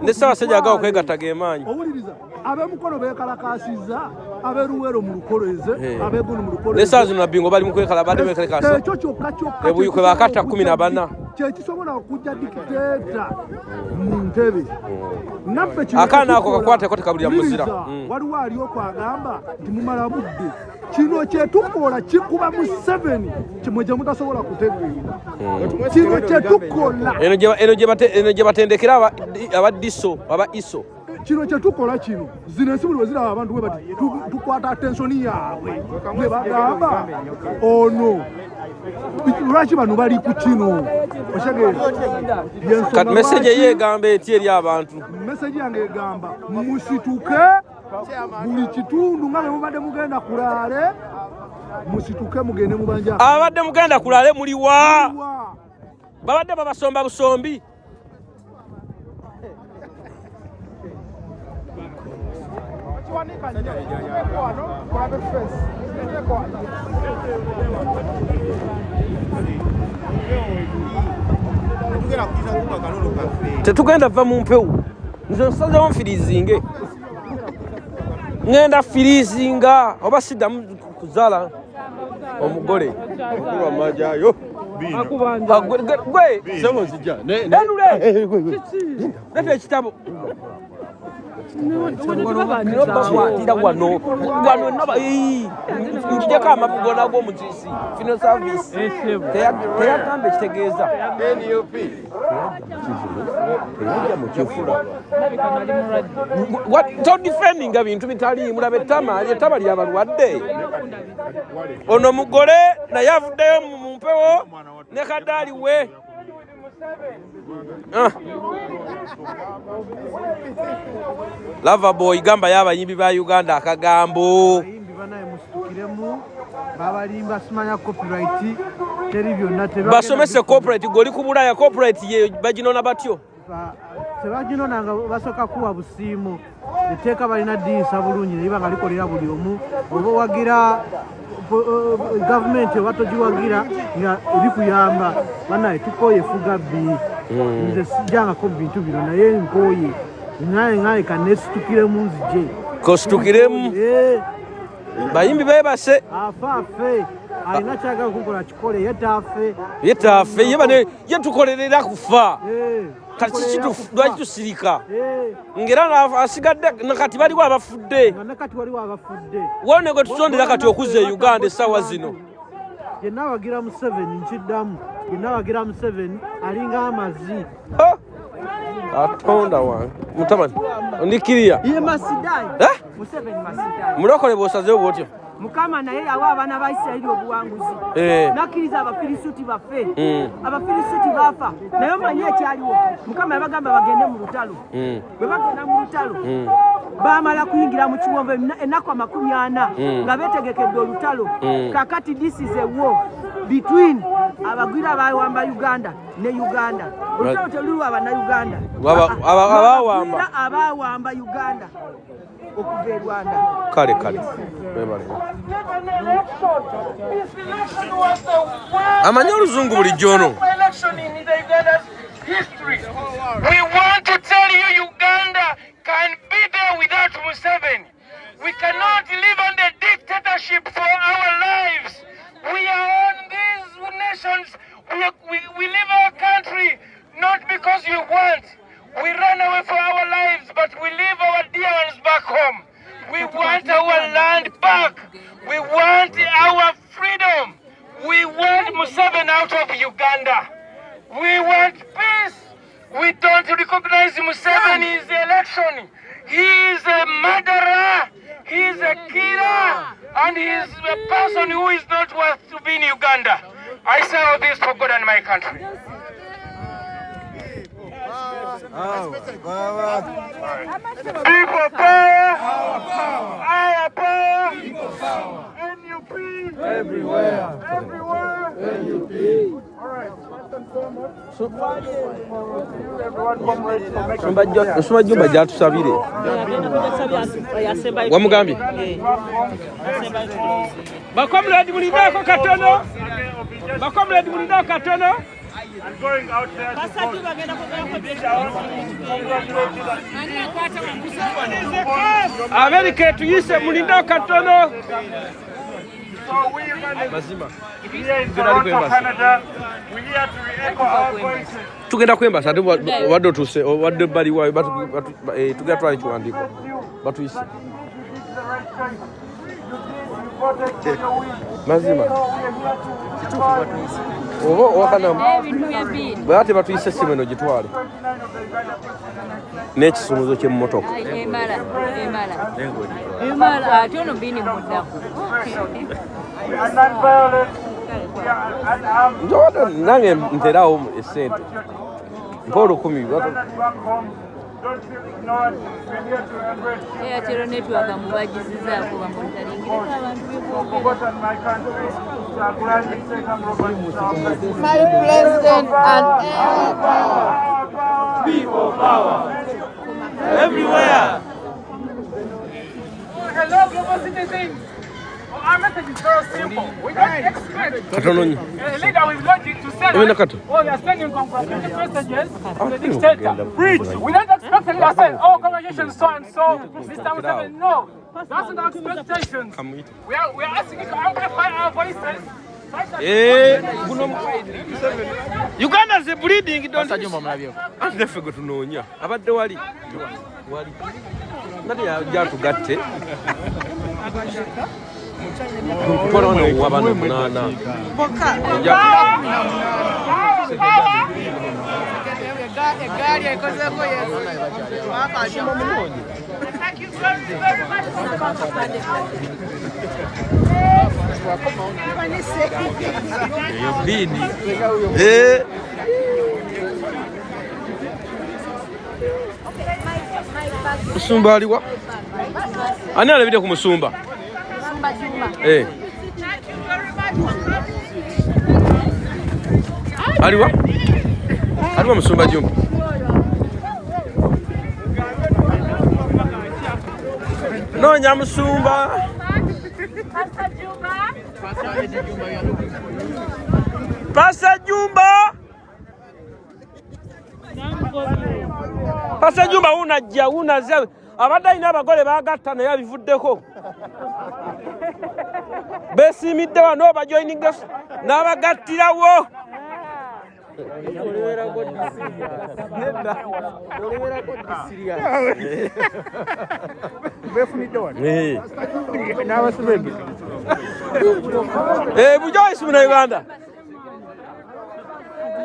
ne Ssaabasajja agawa okwegatta g'emaanyi owuliriza ab'emukono beekalakasiza ab'eruwero mu lukoleze ab'eggulu mu lukoleze ne saa zino Nabingo bali mu kwekala badde beekalakasa ekyo kyokka ebuyi kwe bakatta 14 kyekisobola okujja dikiteeta mu ntebe naffe akaana ako kakwateko tekabulira muzira waliwo ali okwagamba nti mumala budde kino kyetukola kikuba mu 7 kimwe gye mutasobola kutegeera kino kyetukola eno gye batendekera abadiso aba iso kino kyetukola kino zino ensi buli weziraba abantu bwe bati tukwata atensoni yaabwe ne bagamba ono lwaki bano bali ku kino kati meseje yegamba eti eri abantu meseje yange egamba musituke buli kitundu nga bwe mubadde mugenda kulaale musituke mugende mubanja abadde mugenda kulaale muliwa babadde babasomba busombi tetugenda va mu mpewo nze nsazewo nfirizinge ngenda firizinga oba siddamu kuzaala omugole amajayo gwe leta ekitabo bakwatira wano nkijeko amabugona g'omutisi fino service teyagamba ekitegeeza todifendinga bintu bitali mulaba ettama lyabalwadde ono mugole naye avuddeyo mu mpewo ne kadaali we Loverboy gamba y'abayimbi ba Uganda akagambo babalimba simanya copyright teri byonna basomese corporate goli kubulaya corporate ye baginona batyo tebaginona nga basoka kuwa busiimu eteeka balina ddiisa bulungi naye banga likolera buli omu oba wagira gavumenti oba togiwagira nga ebikuyamba banaye tukoye fuga bbiri nze sijjangako bintu bino naye nkoye ngaye kanestukire munzije kostukiremu bayimbi bebase afafe alina kyaga kukola kikole yetaafe yetukolerera kufa kati lwaki tusirika ngera asigadde nakati baliwo abafudde wone gwe tutondera kati okuza e Uganda essaawa zino yenna wagira mu 7 nkiddamu yenna wagira mu 7 alinga amazi atonda wange mutabani ondikiriya ye masidai mu 7 masidai mulokole bw'osazeewo bw'otyo Mukama naye yawa abaana ba Isirayiri obuwanguzi nakkiriza Abafirisuuti baffe Abafirisuuti baafa naye omanyi ekyaliwo Mukama yabagamba bagende mu lutalo bwe bagenda mu lutalo baamala kuyingira mu kiwonvu ennaku 40 nga beetegekedde olutalo kakati this is a war between abagwira abawamba Uganda ne Uganda olutalo teluliwo abannayuganda abawamba Uganda okuva e Rwanda kale amanyi oluzungu bulijjo ono. We want to tell you Uganda can be there without Museveni. We cannot live under dictatorship for our lives. We are on these nations. We live our country not because we want. We run away for our lives, but we leave our dear ones back home. We want our land back. We want our freedom. We want Museveni out of Uganda. We want peace. We don't recognize Museveni's election. He is a murderer. He is a killer. And he is a person who is not worth to be in Uganda. I say all this for God and my country. People power, our power, NUP, everywhere, NUP. All right, first and foremost, Nsoma jjumba gyatusabire wamugambye bakomredi mulindako katono and going out there to Amerika tuyise mulindako katono tugenda kwembasa ate wadde otuse wadde bali wayo tugenda twala ekiwandiiko batuyise mazima oba owakanamu bwate batuyise essimu eno gitwale n'ekisumuzo ky'emmotoka emala ate ono bini muddaku njowada nange nterawo essente mpa olukumi eyatero netwaka mubagizizaako bamonitaringireko abantu My president and people power everywhere. Hello, global citizens. Our message is very simple. We don't expect a leader with logic to say, oh, you are sending congratulations messages to the dictator. Preach. We don't expect a leader to say, oh, congratulations so and so. This time we say, no. That's not our expectations. We are asking you to amplify our voices. Uganda is bleeding. Ate naffe gwe tunoonya abadde wali nati yatugatte tukola wano wabano 8 egaali ekozeeko yesu eyo bini musumba aliwa ani alabire ku musumba aliwa musumba Jumba noonya musumba Pasa Jumba Pastor Jumba unajja unaze abadde alina abagole baagatta naye abivuddeko beesimidde wano bajoyininga n'abagattirawo bujoyisi muno Uganda.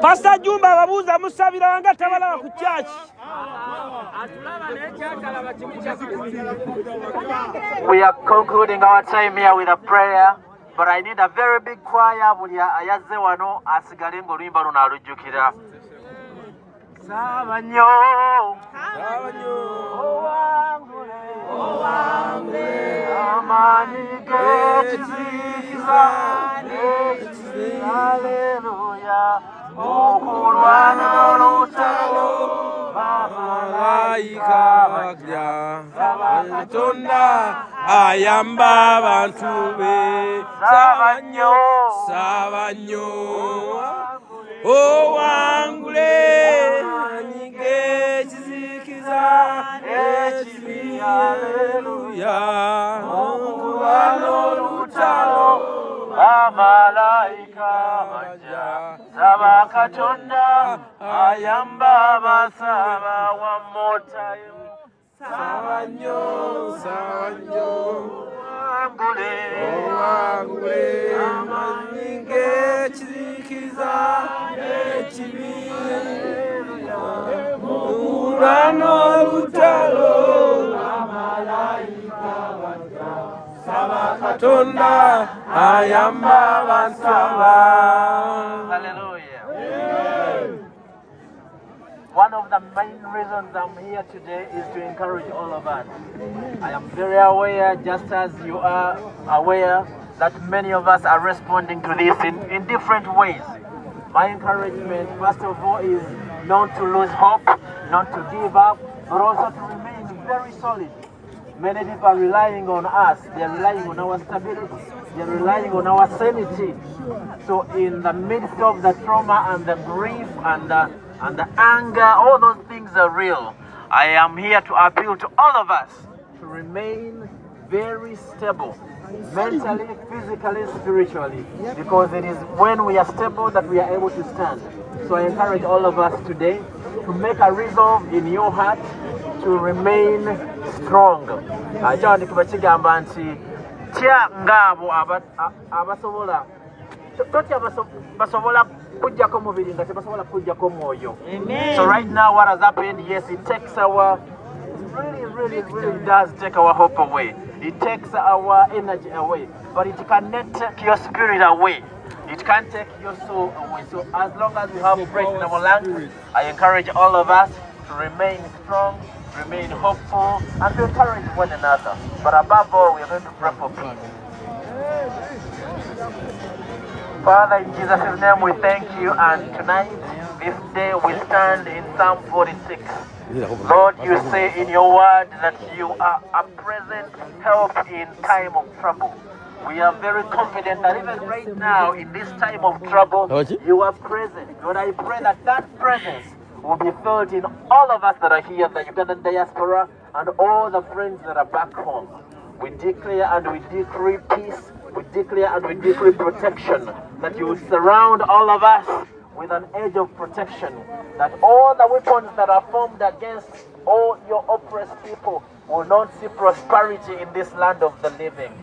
Pastor Jumba ababuuza musabira nga tabalaba ku kyaki. We are concluding our time here with a prayer, but I need a very big choir. Buli ayazze wano asigale ng'oluyimba luno alujjukira. Sabanyo, sabanyo, owangule, amani gekizikiza, haleluya, okulwana olutalo, bamalayika bagya, Katonda ayamba abantu be. Sabanyo, sabanyo, owangule, gekizikiza, ekibi, haleluya, okulwana olutalo, bamalayika bagya, saba Katonda ayamba basaba. One more time. Sabanyo, sabanyo, owangule, amani gekizikiza, ekibi, okulwana olutalo, bamalayika bagya, saba Katonda ayamba basaba. Hallelujah. One of the main reasons I'm here today is to encourage all of us. I am very aware, just as you are aware, that many of us are responding to this in different ways. My encouragement, first of all, is not to lose hope, not to give up, but also to remain very solid. Many people are relying on us, they are relying on our stability, they are relying on our sanity. So in the midst of the trauma and the grief and the anger, all those things are real. I am here to appeal to all of us to remain very stable, mentally, physically, spiritually, because it is when we are stable that we are able to stand. So I encourage all of us today to make a resolve in your heart to remain strong. Kyandi kubakigamba nti tya ngabo abasobola totya basobola kujjako mubiri nga tebasobola kujjako mwoyo. So right now what has happened, yes, it takes our really does take our hope away. It takes our energy away, but it cannot take your spirit away. It can't take your soul away. So as long as we have breath in our lungs, I encourage all of us to remain strong, remain hopeful, and to encourage one another. But above all, we are going to pray for peace. Father, in Jesus' name we thank you, and tonight, this day, we stand in Psalm 46. Lord, you say in your word that you are a present help in time of trouble. We are very confident that even right now, in this time of trouble, you are present. Lord, I pray that that presence will be felt in all of us that are here, the Ugandan diaspora, and all the friends that are back home. We declare and we decree peace. We declare and we decree protection, that you will surround all of us with an edge of protection, that all the weapons that are formed against all your oppressed people will not see prosperity in this land of the living.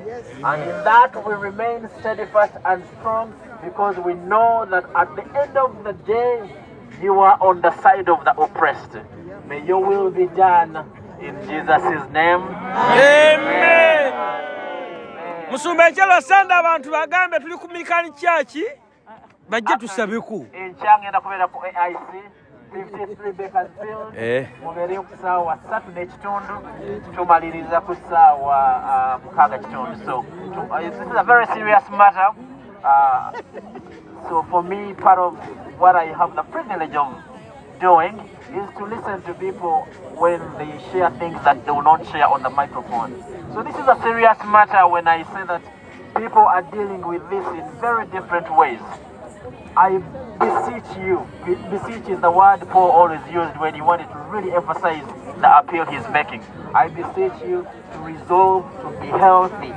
And in that we remain steadfast and strong, because we know that at the end of the day, you are on the side of the oppressed. May your will be done in Jesus' name. Amen. Musumba ekelo sanda abantu bagambe tuli ku Mikani Church bajje tusabeku. Enchangenda kubera ku AIC 53 Bakersfield. Mubere okusawa 3 n'ekitundu tumaliriza ku sawa 6 kitundu. So this is a very serious matter. So for me, part of what I have the privilege of doing is to listen to people when they share things that they will not share on the microphone. So this is a serious matter when I say that people are dealing with this in very different ways. I beseech you. Beseech is the word Paul always used when he wanted to really emphasize the appeal he's making. I beseech you to resolve to be healthy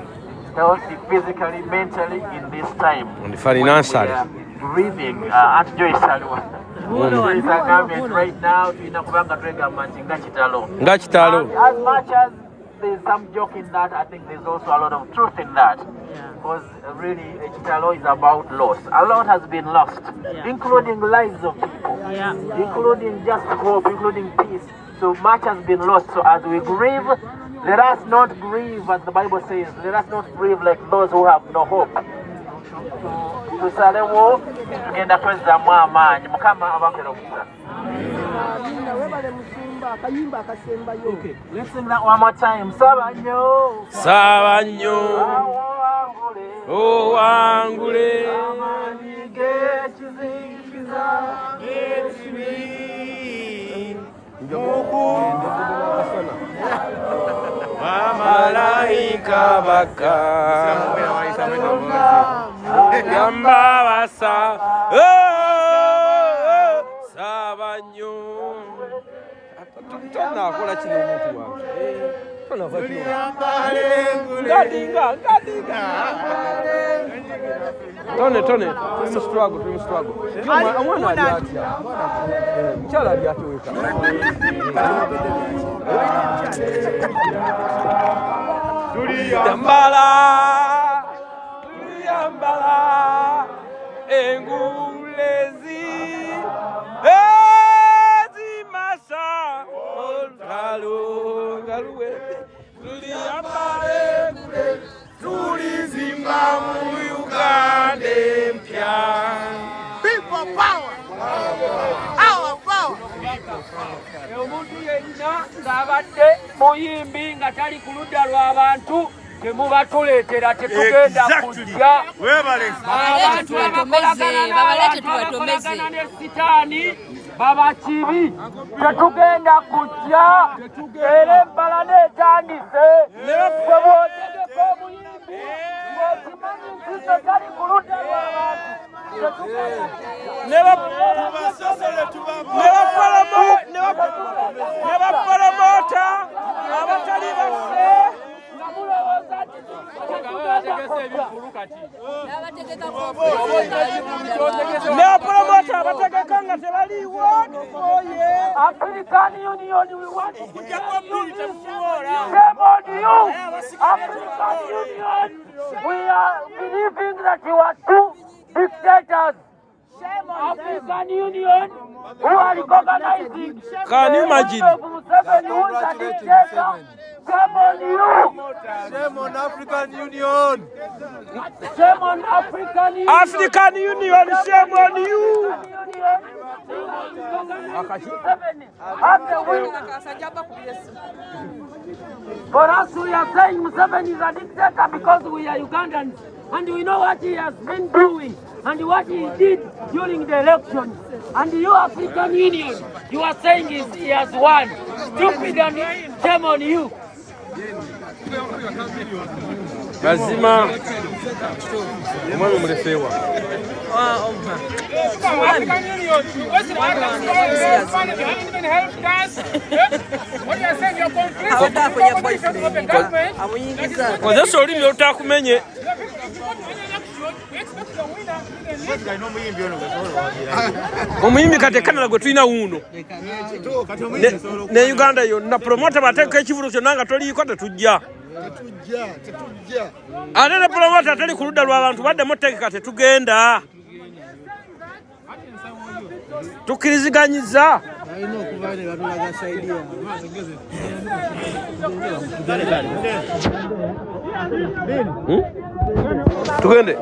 physically, mentally in this time. And financially. Grieving. Aunt Joyce Salwa. There is a government right now to Inakubanga government in Gachitalo. As much as there's some joke in that, I think there's also a lot of truth in that. Because really, Chitalo is about loss. A lot has been lost, including lives of people, including just hope, including peace. So much has been lost. So as we grieve, let us not grieve, as the Bible says, let us not grieve like those who have no hope. Tusalewo tugenda kwezzamu amaanyi Mukama abakera okusa. Okay, let's sing that one more time. Sabanyo. Sabanyo. Oh, angule. Malaika baka. Yamba basa. Sabanyo. Tona kola kino omuntu wange. Tona va kino. Gadinga. Tone. Tuli struggle. Amwana ali atya. Mchala ali atya weka. Yambala. Engulezi. People power. Our power. Omuntu yenna ng'abadde muyimbi nga tali ku ludda lw'abantu temubatuleetera tetugenda kujja abantu abakolagana ne sitaani babakibi tetugenda kujja era ebbala n'etandise bw'otegeka omuyimbi ng'okimanyi nti tetali ku ludda lw'abantu ne bapolomota abatali baffe nga mulowooza nti ne bapolomota abategeka nga tebaliiwo African Union we want to shame on you. African Union, we are believing that you are two dictators. African Union, who are recognizing. Can you imagine? Who is a dictator. Shame on you. Shame on African Union. Shame on African Union. African Union, shame on you. For us, we are saying Museveni is a dictator because we are Ugandans and we know what he has been doing and what he did during the elections. And you, African Union, you are saying he has won. Stupid and shame on you. Mazima omwana omuleseewa kozesa olulimi olutakumenye omuyimbi kati ekanala gwe tulina wuuno ne Uganda yonna promota bateeka ekivulo kyonna nga toliiko tetujja ate ne promota tali ku ludda lw'abantu baddemu ttegeka tetugenda tukkiriziganyiza tugende